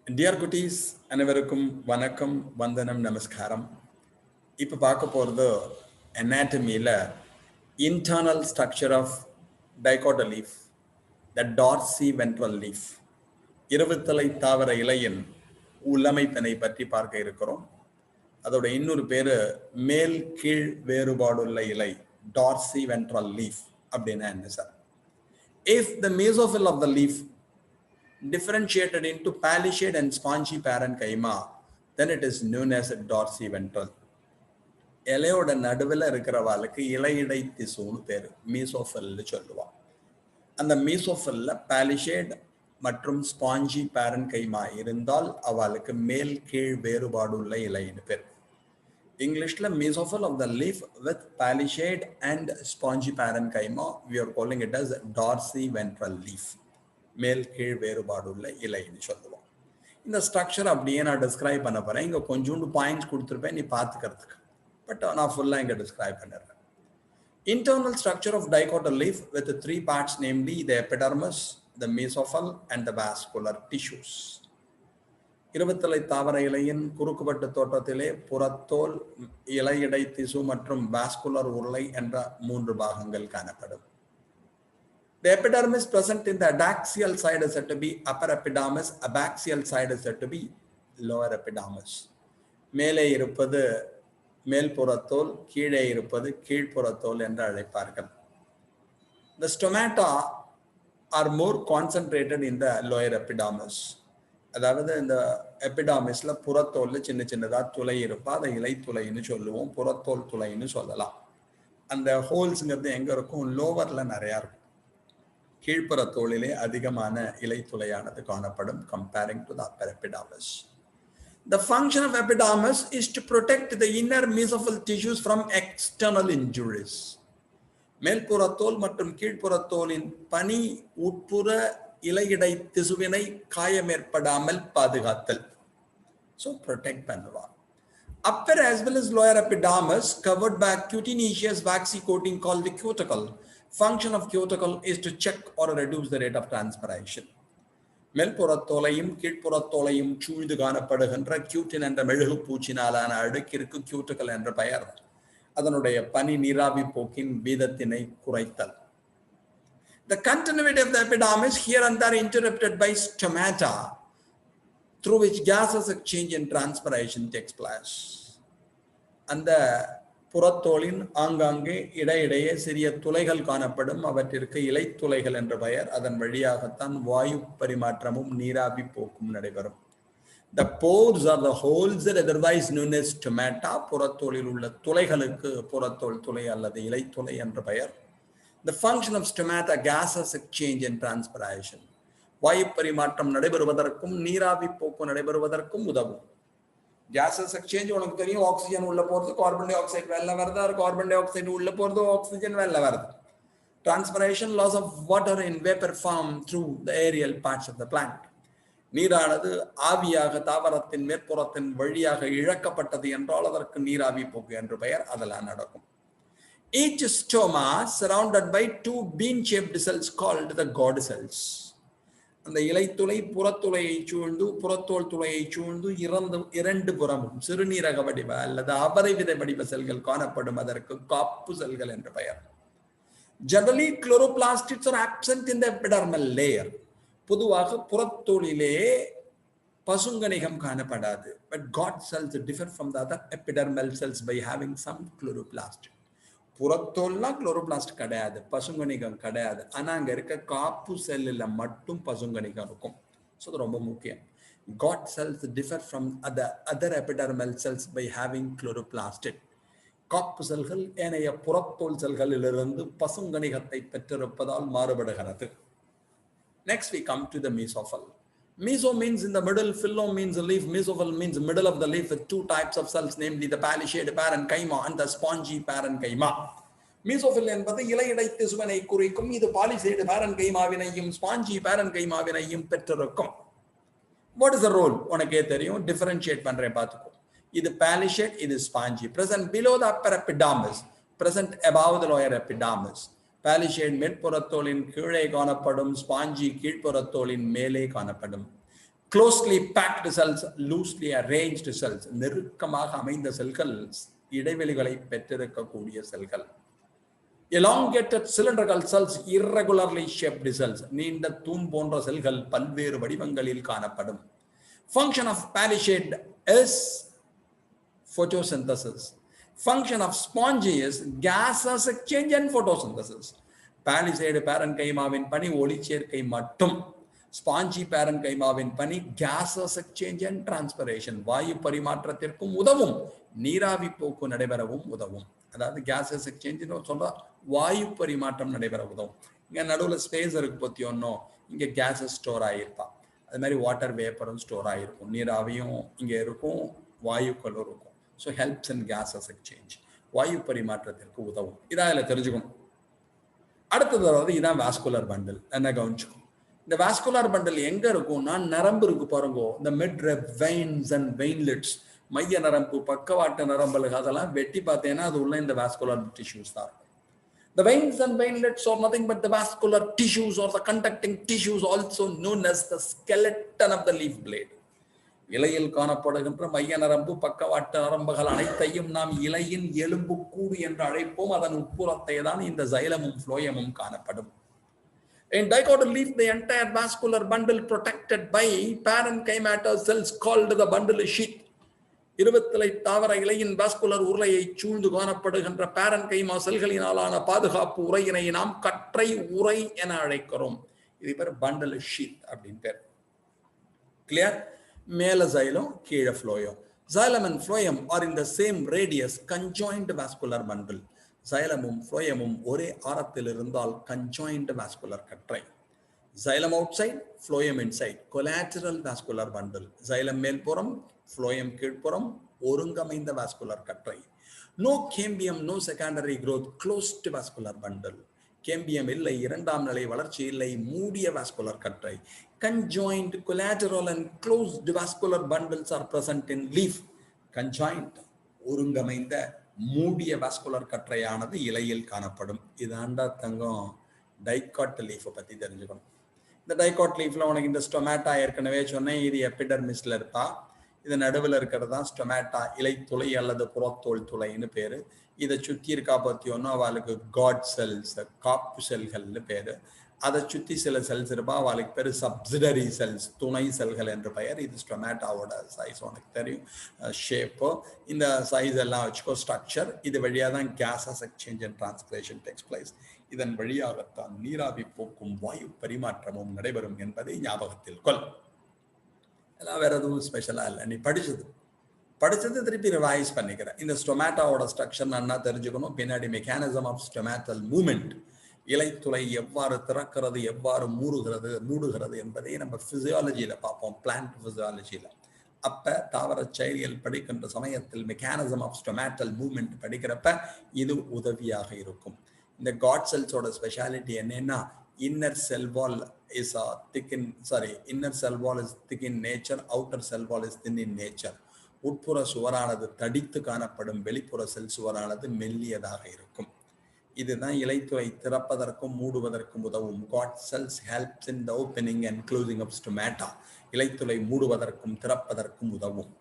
Dear goodies, அனைவருக்கும் வணக்கம், வந்தனம், நமஸ்காரம். இப்போ பார்க்க போகிறது anatomy-ல internal structure of DICOT leaf, the dorsiventral leaf. இருபத்தலை தாவர இலையின் உள்ளமைப்பினை பற்றி பார்க்க இருக்கிறோம். அதோட இன்னொரு பேரு மேல் கீழ் வேறுபாடுள்ள இலை, dorsiventral leaf அப்படின்னா என்ன sir? If the mesophyll of the leaf differentiated into palisade and spongy parenchyma, then it is known as a dorsiventral. இலையோட நடுவில் இருக்கிறவாளுக்கு இலையிடை திசுன்னு பேரு, மீசோஃபில்னு சொல்லுவான். அந்த மீசோஃபில்ல பாலிஷேட் மற்றும் ஸ்பாஞ்சி பேரன்கைமா இருந்தால் அவளுக்கு மேல் கீழ் வேறுபாடுள்ள இலைன்னு பேர். இங்கிலீஷ்ல mesophyll of the leaf with palisade and spongy parenchyma, we are calling it as dorsiventral leaf. மேல் கீழ் வேறுபாடுள்ள இலைன்னு சொல்லுவோம். இந்த ஸ்ட்ரக்சர் அப்படியே நான் டிஸ்கிரைப் பண்ண போறேன். இங்கே கொஞ்சோண்டு பாயிண்ட்ஸ் கொடுத்துருப்பேன் நீ பார்த்துக்கிறதுக்கு, பட் நான் ஃபுல்லாக இங்கே டிஸ்கிரைப் பண்ணிடுறேன். Internal structure of dicot leaf with 3 parts, namely the epidermis, the mesophyll and the vascular tissues. இருபத்தலை தாவர இலையின் குறுக்குவெட்டு தோற்றத்திலே புறத்தோல், இலையிடை திசு மற்றும் வாஸ்குலர் உருளை என்ற 3 பாகங்கள் காணப்படும். The epidermis present in the adaxial side is said to be upper epidermis, abaxial side is said to be lower epidermis. மேலே இருப்பது மேல்புறத்தோல், கீழே இருப்பது கீழ்ப்புறத்தோல் என்று அழைப்பார்கள். The stomata are more concentrated in the lower epidermis. அதாவது இந்த எபிடாமிஸ்ல புறத்தோல்ல சின்ன சின்னதா துளை இருப்பா, அதை இலை துளைன்னு சொல்லுவோம், புறத்தோல் துளைன்னு சொல்லலாம். அந்த ஹோல்ஸ்ங்கிறது எங்க இருக்கும்? லோவர்ல நிறைய இருக்கும். கீழ்ப்புற தோலிலே அதிகமான இலை துளையானது காணப்படும் comparing to the upper epidermis. The function of epidermis is to protect the inner mesophyll tissues from external injuries. மேல்புறத்தோல் மற்றும் கீழ்ப்புறத்தோலின் பனி உட்புற இலையிடை திசுவினை காயமேற்படாமல் பாதுகாத்தல். So protect பண்ணுவா. Upper as well as lower epidermis covered by cutaneous waxy coating called the cuticle. Function of cuticle is to check or reduce the rate of transpiration. மேல்புறத்தோலையும் கீழ்ப்புறத்தோலையும் சூழ்ந்து காணப்படுகின்ற Quentin என்ற மெழுகு பூச்சினாலான அடுக்கிற்கு cuticle என்ற பெயர். அதனுடைய பனி நீராவி போக்கின் வீதத்தினை குறைத்தல். The continuity of the epidermis here and there interrupted by stomata through which gases exchange and transpiration takes place. அந்த புறத்தோலின் ஆங்காங்கே இடையிடையே சிறிய துளைகள் காணப்படும். அவற்றிற்கு இலை துளைகள் என்ற பெயர். அதன் வழியாகத்தான் வாயு பரிமாற்றமும் நீராவி போக்கும் நடைபெறும். The pores are the holes that otherwise known as stomata. புறத்தோலில் உள்ள துளைகளுக்கு புறத்தோல் துளை அல்லது இலை துளை என்ற பெயர். The function of stomata, gases exchange and transpiration. வாயு பரிமாற்றம் நடைபெறுவதற்கும் நீராவி போக்கு நடைபெறுவதற்கும் உதவும். gases exchange உனக்கு தெரியும், ஆக்சிஜன் உள்ள போறது கார்பன் டை ஆக்சைடு வெளில வருது, கார்பன் டை ஆக்சைடு உள்ள போறது ஆக்சிஜன் வெளில வருது. Transpiration, loss of water in vapor form through the aerial parts of the plant. நீரானது ஆவியாக தாவரத்தின் மேற்புறத்தின் வழியாக இழக்கப்பட்டது என்றால் அதற்கு நீராவி போக்கு என்று பெயர். அதெல்லாம் நடக்கும். Each stoma surrounded by 2 bean-shaped cells called the god cells. அந்த இலைத்துளை புறத்துளையை சூழ்ந்து புறத்தோல் துளையை சூழ்ந்து இரண்டு புறமும் சிறுநீரக வடிவ அல்லது அபரை வித வடிவ செல்கள் காணப்படும். அதற்கு காப்பு செல்கள் என்று பெயர். Generally, chloroplasts are absent in the epidermal layer. பொதுவாக புறத்தோலிலே பசுங்கணிகம் காணப்படாது. But god cells differ from the other epidermal cells by having some chloroplast. புறத்தோல்னா குளோரோபிளாஸ்ட் கிடையாது, பசுங்கணிகம் கிடையாது. ஆனா அங்க இருக்க காப்பு செல்லில் மட்டும் பசுங்கணிகம் இருக்கும். ஸோ அது ரொம்ப முக்கியம். God cells differ from other epidermal cells by having chloroplast. காப்பு செல்கள் ஏனைய புறத்தோல் செல்களிலிருந்து பசுங்கணிகத்தை பெற்றிருப்பதால் மாறுபடுகிறது. Next we come to the mesophyll. Meso means in the middle, phyllo means leaf, mesophyll means middle of the leaf with 2 types of cells, namely the palisade parenchyma and the spongy parenchyma. Mesophyll என்பது இலையிடை திசுவினை குறிக்கும். இது பாலிசேடு பேரன்கைமாவினையும் spongy பேரன்கைமாவினையும் பெற்றிருக்கும். What is the role? உனக்கே தெரியும், differentiate பண்றேன் பார்த்துக்கோ. இது palisade, இது spongy. Present below the upper epidermis, present above the lower epidermis. Palisade மேற்புறத்தோலின் கீழே காணப்படும், ஸ்பாஞ்சி கீழ்ப்புறத்தோலின் மேலே காணப்படும். closely packed cells, loosely arranged cells, நெருக்கமாக அமைந்த செல்கள், இடைவெளிகளை பெற்றிருக்கக்கூடிய செல்கள். Elongated cylindrical cells, irregularly shaped cells, நீண்ட தூண் போன்ற செல்கள் பல்வேறு வடிவங்களில் காணப்படும். Function of palisade is photosynthesis. Function of sponge is gaseous exchange and photosynthesis. Palisade parenchymaவின் பணி ஒளிச்சேர்க்கை மட்டும். Spongy parenchymaவின் பணி gaseous exchange and transpiration. வாயு பரிமாற்றத்திற்கும் உதவும், நீராவி போக்கு நடைபெறவும் உதவும். அதாவது gaseous exchange சொல்றா வாயு பரிமாற்றம் நடைபெற உதவும். இங்க நடுவுல ஸ்பேஸ் இருக்கு பத்தியோன்னோ, இங்க gases ஸ்டோர் ஆயிருப்பா. அது மாதிரி வாட்டர் வேப்பரும் ஸ்டோர் ஆயிருக்கும், நீராவியும் இங்க இருக்கும், வாயுக்களும் இருக்கும். So helps in gaseous exchange, வாயு பரிமாற்றத்திற்கு உதவும். இதான் இதில் தெரிஞ்சுக்கணும். அடுத்தது இதான் வாஸ்குலர் பண்டில். என்ன கவனிச்சுக்கும், இந்த வாஸ்குலர் பண்டில் எங்க இருக்கும்னா நரம்பு இருக்கு பாருங்க, இந்த மிட்ரெப் வெயின்ஸ் அண்ட் வெயின்லெட்ஸ், மைய நரம்பு பக்கவாட்டு நரம்புகள், அதெல்லாம் வெட்டி பார்த்தேன்னா அது உள்ள இந்த வாஸ்குலர் டிஷ்யூஸ் தான் இருக்கும். The veins and veinlets are nothing but the vascular tissues or the conducting tissues, also known as the skeleton of the leaf blade. இலையில் காணப்படுகின்ற மைய நரம்பு பக்கவாட்டு நரம்புகள் அனைத்தையும் நாம் இலையின் எலும்பு கூடு என்று அழைப்போம். அதன் உட்புறத்தை தான் இந்த xylem-ம் phloem-ம் காணப்படும். In dicot leaf, the entire vascular bundle protected by parenchyma cells called the bundle sheath. இருபத்திலை தாவர இலையின் வாஸ்குலர் உருளையை சூழ்ந்து காணப்படுகின்ற பாரன்கைமா செல்களினாலான பாதுகாப்பு உரையினை நாம் கற்றை உரை என அழைக்கிறோம். இது பேர் பண்டல் ஷீத் அப்படின்னு பேர். கிளியர்? மேல xylem, கீழே phloem. Xylem and phloem are in the same radius, conjoined vascular bundle. xylem-ம் phloem-ம் ஒரே ஆரத்தில் இருந்தால் conjoined vascular கற்றை. Xylem outside, phloem inside, collateral vascular bundle. Xylem மேல்புறம், phloem கீழ்ப்புறம், ஒருங்கமைந்த vascular கற்றை. No cambium, no secondary growth, closed vascular bundle. Cambium இல்லை, இரண்டாம் நிலை வளர்ச்சி இல்லை, மூடிய vascular கற்றை. Conjoined, collateral and closed vascular bundles are present in leaf. Conjoined, ஒருங்கமைந்த மூடிய vascular கற்றையானது இலையில் காணப்படும். இதாண்டா தங்கம் டைகாட் லீஃபை பற்றி தெரிஞ்சுக்கணும். இந்த டைகாட் லீஃப்ல உனக்கு இந்த ஸ்டொமேட்டா ஏற்கனவே சொன்னேன், இது எபிடர்மிஸ்ல இருப்பா. இது நடுவில் இருக்கிறது தான் ஸ்டொமேட்டா, இலை துளை அல்லது புறத்தோல் துளைன்னு பேரு. இதை சுற்றி இருக்கா பத்தியோன்னா அவளுக்கு காட் செல்ஸ், காப்பு செல்கள்னு பேரு. அதை சுற்றி சில செல்ஸ் இருப்பா, அவளுக்கு பேர் சப்சிடரி செல்ஸ், துணை செல்கள் என்று பெயர். இது ஸ்டொமேட்டாவோட சைஸ் உனக்கு தெரியும், ஷேப்பு, இந்த சைஸ் எல்லாம் வச்சுக்கோ, ஸ்ட்ரக்சர். இது வழியாக தான் gaseous exchange and transpiration takes place. இதன் வழியாகத்தான் நீராவி போக்கும் வாயு பரிமாற்றமும் நடைபெறும் என்பதை ஞாபகத்தில் கொள். எல்லாம் வேற எதுவும் ஸ்பெஷலா இல்லை, நீ படிச்சது திருப்பி ரிவைஸ் பண்ணிக்கிற. இந்த ஸ்டொமேட்டாவோட ஸ்ட்ரக்சர் நல்லா தெரிஞ்சுக்கணும். பின்னாடி மெக்கானிசம் ஆஃப் ஸ்டொமேட்டல் மூமெண்ட், இலைத்துளை எவ்வாறு திறக்கிறது, எவ்வாறு மூடுகிறது என்பதை நம்ம பிசியாலஜியில பார்ப்போம், பிளான்ட் பிசியாலஜியில. அப்ப தாவர செயலியல் படிக்கின்ற சமயத்தில் மெக்கானிசம் ஆஃப் ஸ்டொமேட்டல் மூமெண்ட் படிக்கிறப்ப இது உதவியாக இருக்கும். இந்த காட் செல்ஸோட ஸ்பெஷாலிட்டி என்னன்னா, inner cell wall is thick in nature, outer cell wall is thin in nature. உட்புற சுவரானது தடித்து காணப்படும், வெளிப்புற செல் சுவரானது மெல்லியதாக இருக்கும். இதுதான் இலைத்துளை திறப்பதற்கும் மூடுவதற்கும் உதவும். Guard cells helps in the opening and closing of stomata. இலைத்துளை மூடுவதற்கும் திறப்பதற்கும் உதவும்.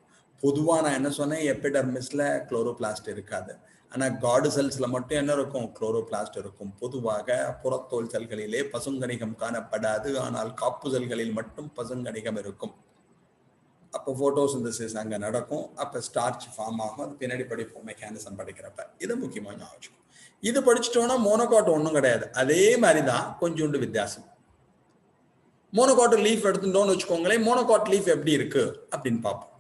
பொதுவாக நான் என்ன சொன்னேன், எபிடர்மிஸ்ல குளோரோபிளாஸ்ட் இருக்காது. ஆனால் காடு செல்ஸ்ல மட்டும் என்ன இருக்கும், குளோரோபிளாஸ்ட் இருக்கும். பொதுவாக புறத்தோல் செல்களிலே பசுங்கணிகம் காணப்படாது, ஆனால் காப்பு செல்களில் மட்டும் பசுங்கணிகம் இருக்கும். அப்போ போட்டோசிந்தசிஸ் அங்கே நடக்கும், அப்போ ஸ்டார்ச் ஃபார்ம் ஆகும். அது பின்னாடி படிப்போம் மெக்கானிசம் படிக்கிறப்ப. இது முக்கியமாக ஞாபகம். இது படிச்சுட்டோம்னா மோனோகாட் ஒன்றும் கிடையாது, அதே மாதிரி தான், கொஞ்சோண்டு வித்தியாசம். மோனோகாட் லீஃப் எடுத்துட்டோம்னு வச்சுக்கோங்களேன், மோனோகாட் லீஃப் எப்படி இருக்கு அப்படின்னு பார்ப்போம்.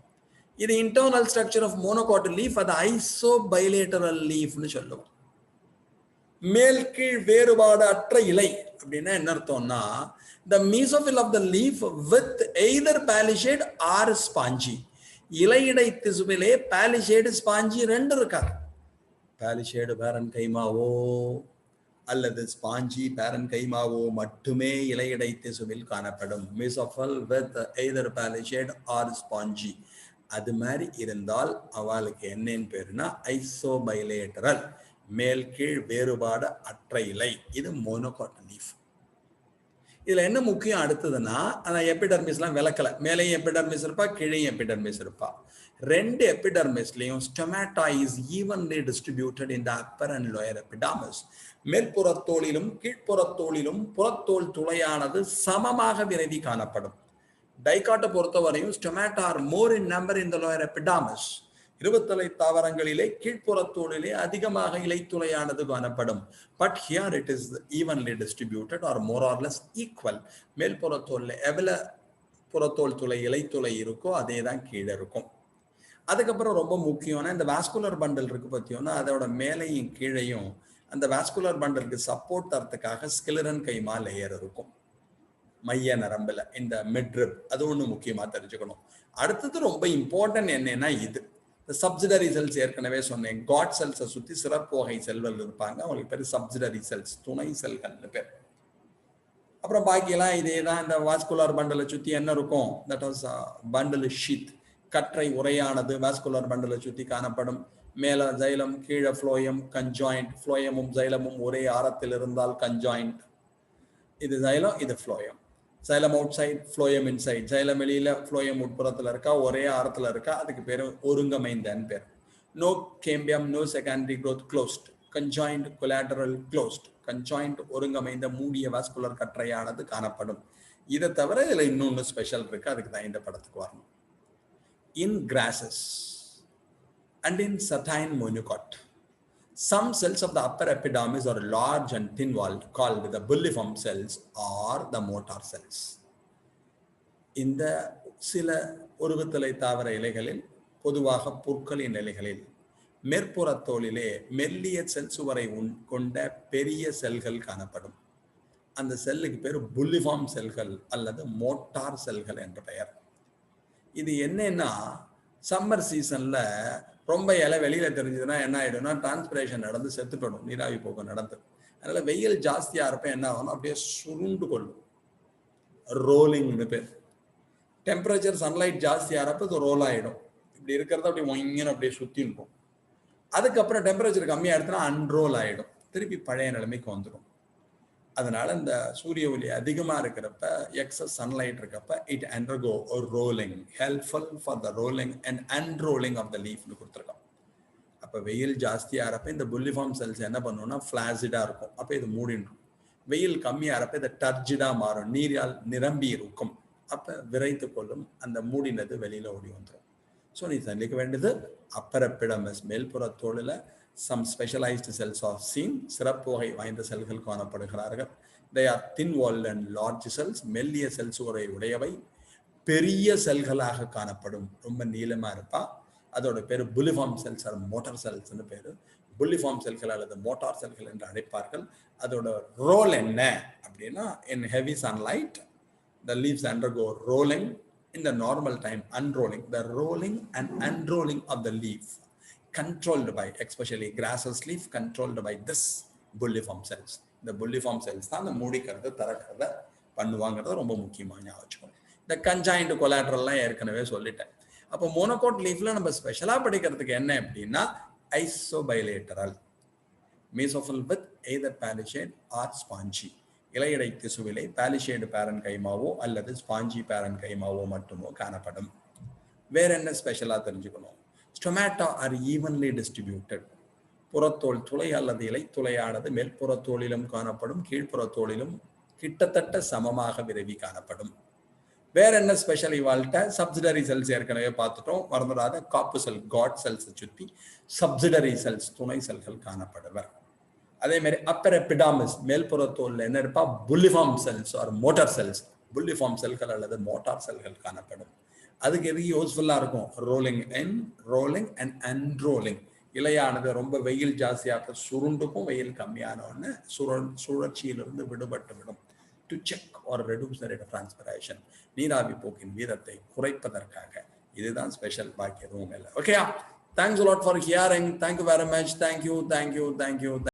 இது internal structure of monocot leaf, அது ஐசோபைலேட்டரல் லீஃப்னு சொல்லுவோம். மேல் கீழ் வேறுபாடு அற்ற இலை அப்படின்னா என்ன அர்த்தம்னா, the mesophyll of the leaf with either palisade or spongy. இலையிடை திசுவிலே palisade spongy ரெண்டு இருக்காது. palisade parenchymaவோ அல்லது ஸ்பாஞ்சி parenchymaவோ மட்டுமே இலையிடை திசுவில் காணப்படும். mesophyll with either palisade or spongy. அது மாதிரி இருந்தால் அவளுக்கு என்னன்னு பேருனா ஐசோபைலேட்டரல், மேல் கீழ் வேறுபாடு அற்ற இலை. இது மோனோகாட் லீஃப். இதுல என்ன முக்கியம் அடுத்ததுன்னா, அந்த எபிடர்மிஸ்லாம் விளக்கல. மேலேயும் எபிடர்மிஸ் இருப்பா, கீழேயும் எபிடர்மிஸ் இருப்பா. ரெண்டு எபிடர்மிஸ்லயும் stomata is evenly distributed in the upper and lower epidermis. மேற்புறத்தோலிலும் கீழ்ப்புறத்தோலிலும் புறத்தோல் துளையானது சமமாக விரவி காணப்படும். டைகாட்டை பொறுத்தவரையும் stomata are more in number in the lower epidermis. இருபத்தலை தாவரங்களிலே கீழ்ப்புறத்தோலிலே அதிகமாக இலைத்துளையானது காணப்படும். But here it is evenly distributed or more or less equal. மேல்புறத்தோல்ல எவ்வளவு புறத்தோல் துளை இலைத்துளை இருக்கோ அதே தான் கீழே இருக்கும். அதுக்கப்புறம் ரொம்ப முக்கியமான இந்த வாஸ்குலர் பண்டல் இருக்கு பார்த்தீங்கன்னா, அதோட மேலையும் கீழையும் அந்த வாஸ்குலர் பண்டலுக்கு சப்போர்ட் தரத்துக்காக ஸ்கிலரன் கைமா லேயர் இருக்கும் மைய நரம்புல, இந்த மிட்ரிப். அது ஒண்ணு முக்கியமா தெரிஞ்சுக்கணும். அடுத்தது ரொம்ப இம்பார்ட்டன்ட் என்னன்னா, இது இந்த சப்சிடரி செல்ஸ் ஏற்கனவே சொன்னேன். காட் செல்ஸை சுத்தி சிறப்பு வகை செல்கள் இருப்பாங்க, அவங்களுக்கு பேர் சப்சிடரி செல்ஸ், துணை செல்கள்னு பேர். அப்புறம் பாக்கியெல்லாம் இதே தான். இந்த வாஸ்குலர் பண்டலை சுத்தி என்ன இருக்கும்? That was bundle sheath. கற்றை உரையானது வாஸ்குலர் பண்டலை சுத்தி காணப்படும். மேல ஜைலம், கீழே ஃப்ளோயம், கன்ஜாயிண்ட். ஃப்ளோயமும் ஜைலமும் ஒரே ஆரத்தில் இருந்தால் கன்ஜாயிண்ட். இது ஜைலம், இது phloem. Xylem outside, phloem inside. Xylem வெளியில, ஃப்ளோயம் உட்புறத்துல இருக்கா, ஒரே ஆரத்துல இருக்கா, அதுக்கு பேரு ஒருங்கமைந்தன்னு பேர். No cambium, no secondary growth, closed. Conjoint, collateral, closed. Conjoint ஒருங்கமைந்த மூடிய வாஸ்குலர் கற்றையானது காணப்படும். இதை தவிர இதுல இன்னொன்னு ஸ்பெஷல் இருக்கு, அதுக்கு தான் இந்த படத்துக்கு வரணும். In grasses and in certain monocot, some cells of the upper epidermis are large and thin-walled, called the bulliform cells or the motor cells. இந்த சில ஒருவத்தலை தாவர இலைகளில், பொதுவாக புற்களின் இலைகளில் மேற்புறத்தோலிலே மெல்லிய செல் சுவரை கொண்ட பெரிய செல்கள் காணப்படும். அந்த செல்லுக்கு பேர் புல்லிஃபார்ம் செல்கள் அல்லது மோட்டார் செல்கள் என்ற பெயர். இது என்னன்னா, சம்மர் சீசன்ல ரொம்ப இலை வெளியில தெரிஞ்சதுன்னா என்ன ஆயிடும்னா, டிரான்ஸ்பிரேஷன் நடந்து செத்து போயிடும், நீராவி போக்கு நடந்து. அதனால வெயில் ஜாஸ்தியா இருப்ப என்ன ஆகும், அப்படியே சுருண்டு கொள்ளும், ரோலிங்னு பேர். டெம்பரேச்சர் சன்லைட் ஜாஸ்தியா இருப்ப இது ரோல் ஆயிடும். இப்படி இருக்கிறத அப்படியே ஒங்கன்னு அப்படியே சுத்தி இருக்கும். அதுக்கப்புறம் டெம்பரேச்சர் கம்மியா எடுத்தா அன்ரோல் ஆயிடும், திருப்பி பழைய நிலைமைக்கு வந்துடும். அதனால இந்த சூரிய ஒளி அதிகமா இருக்கிறப்ப, எக்ஸஸ் சன்லைட் இருக்கப்ப, it undergo rolling, helpful for the rolling and unrolling of the லீஃப்னு கொடுத்துருக்கோம். அப்போ வெயில் ஜாஸ்தியா இருப்ப இந்த புல்லிஃபார்ம் செல்ஸ் என்ன பண்ணுவோம்னா ஃபிளாசிடா இருக்கும், அப்போ இது மூடிடும். வெயில் கம்மியா இருப்ப இதை டர்ஜிடா மாறும், நீரால் நிரம்பி இருக்கும், அப்ப விரைத்து கொள்ளும், அந்த மூடினது வெளியில ஓடி வந்துடும். ஸோ நீ சந்திக்க வேண்டியது அப்பர் எபிடர்மிஸ், மேல்புற தோலில் some specialized cells are seen. சிறப்பு வகை வாய்ந்த செல்கள் காணப்படுகிறார்கள். they are thin walled and large cells. மெல்லிய செல் சுவரை உடையவை, பெரிய செல்களாக காணப்படும், ரொம்ப நீளமா இருப்பா. அதோட பேரு புல்லிஃபார்ம் செல்ஸ் ஆர் மோட்டார் செல்ஸ்னு பேரு. புல்லிஃபார்ம் செல்கள் அல்லது மோட்டார் செல்கள் என்று அழைப்பார்கள். அதோட ரோல் என்ன அப்படின்னா, in heavy sunlight the leaves undergo rolling, in the normal time unrolling. The rolling and unrolling of the leaf controlled by, especially grasses leaf, controlled by this bulliform cells. இந்த bulliform cells தான் அந்த மூடிக்கிறத திறக்கிறத பண்ணுவாங்கிறத ரொம்ப முக்கியமாக ஞாபகம் வச்சுக்கணும். இந்த conjoint கொலாட்ரல்லாம் ஏற்கனவே சொல்லிட்டேன். அப்போ மோனோகோட் லீஃப்ல நம்ம ஸ்பெஷலா படிக்கிறதுக்கு என்ன அப்படின்னா, isobilateral mesophyll with either palisade or spongy. இலையடை திசுவிலை பாலிஷேடு பேரன் கைமாவோ அல்லது ஸ்பாஞ்சி பேரன் கைமாவோ மட்டுமோ காணப்படும். வேற என்ன ஸ்பெஷலா தெரிஞ்சுக்கணும்? Stomata are evenly distributed. புறத்தோல் துளை அல்லது இலைத்துளையானது மேல்புறத்தோலிலும் காணப்படும், கீழ்ப்புறத்தோலிலும் கிட்டத்தட்ட சமமாக விரவி காணப்படும். வேற என்ன ஸ்பெஷல் இவால்ட்ட? சப்சிடரி செல்ஸ் ஏற்கனவே பார்த்துட்டோம், மறந்துடாத. காப்பு செல், காட் செல்ஸை சுற்றி சப்சிடரி செல்ஸ், துணை செல்கள் காணப்படுவர். அதே மாதிரி அப்பர் எபிடர்மிஸ், மேல்புறத்தோல்ல என்ன இருப்பா? Bulliform cells or motor cells, bulliform செல்கள் அல்லது மோட்டார் செல்கள் காணப்படும். அதுக்கு எது யூஸ்ஃபுல்லா இருக்கும்? Rolling in, rolling and unrolling. இலையானது ரொம்ப வெயில் ஜாஸ்தியாக சுருண்டுக்கும், வெயில் கம்மியான உடனே சுழற்சியிலிருந்து விடுபட்டு விடும். To check or reduce the rate of transpiration, நீராவி போக்கின் வீதத்தை குறைப்பதற்காக. இதுதான் ஸ்பெஷல், பாக்கி எதுவும் இல்லை. Okay, thanks a lot for hearing. Thank you very much. Thank you.